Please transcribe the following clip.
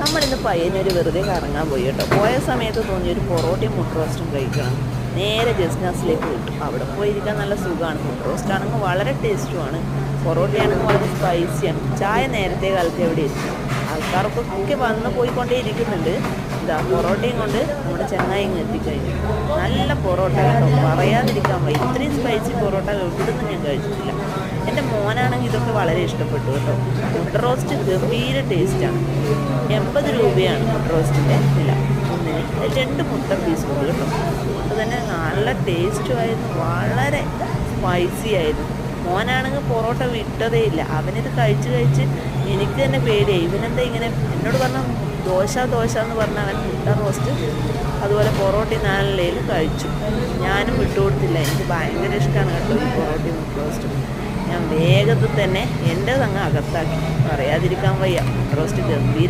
നമ്മളിന്ന് പയ്യന്നൂർ വെറുതെ കറങ്ങാൻ പോയി കേട്ടോ. പോയ സമയത്ത് തോന്നി ഒരു പൊറോട്ടയും മുട്ട റോസ്റ്റും കഴിക്കണം. നേരെ ജസ്നാസിലേക്ക് വിട്ടു. അവിടെ പോയിരിക്കാൻ നല്ല സുഖമാണ്. മുട്ട റോസ്റ്റ് ആണെങ്കിൽ വളരെ ടേസ്റ്റുമാണ്, പൊറോട്ടയാണെങ്കിൽ വളരെ സ്പൈസിയാണ്. ചായ നേരത്തെ കാലത്ത് എവിടെ എത്തി. ആൾക്കാർക്കൊക്കെ വന്ന് പോയിക്കൊണ്ടേ ഇരിക്കുന്നുണ്ട്. ഇതാ പൊറോട്ടയും കൊണ്ട് നമ്മുടെ ചെങ്ങായി ഇങ്ങ് എത്തിക്കഴിഞ്ഞു. നല്ല പൊറോട്ട കേട്ടോ, പറയാതിരിക്കാൻ വയ്യ. ഇത്രയും സ്പൈസി പൊറോട്ട എവിടുന്ന് ഞാൻ കഴിച്ചിട്ടില്ല. എൻ്റെ മോനാണെങ്കിൽ ഇതൊക്കെ വളരെ ഇഷ്ടപ്പെട്ടു കേട്ടോ. മുട്ട റോസ്റ്റ് ഗംഭീര ടേസ്റ്റാണ്. 80 രൂപയാണ് മുട്ട റോസ്റ്റിൻ്റെ വില. ഒന്നിന് 2 മുട്ട പീസ് ഉണ്ട് കേട്ടോ. അതുകൊണ്ട് തന്നെ നല്ല ടേസ്റ്റും ആയിരുന്നു, വളരെ സ്പൈസി ആയിരുന്നു. മോനാണെങ്കിൽ പൊറോട്ട വിട്ടതേ ഇല്ല. അവനിത് കഴിച്ച് എനിക്ക് തന്നെ പേടിയായി. ഇവനെന്താ ഇങ്ങനെ എന്നോട് പറഞ്ഞ ദോശ എന്ന് പറഞ്ഞാൽ അവൻ മുട്ട റോസ്റ്റ് അതുപോലെ പൊറോട്ടയും നാലിലയിൽ കഴിച്ചു. ഞാനും വിട്ടുകൊടുത്തില്ല. എനിക്ക് ഭയങ്കര ഇഷ്ടമാണ് കേട്ടോ ഈ പൊറോട്ടയും മുട്ട റോസ്റ്റും. ഞാൻ വേഗത്തിൽ തന്നെ എൻ്റെ അങ്ങ് അകത്താക്കി, പറയാതിരിക്കാൻ വയ്യ. മുട്ട റോസ്റ്റ് ഗംഭീര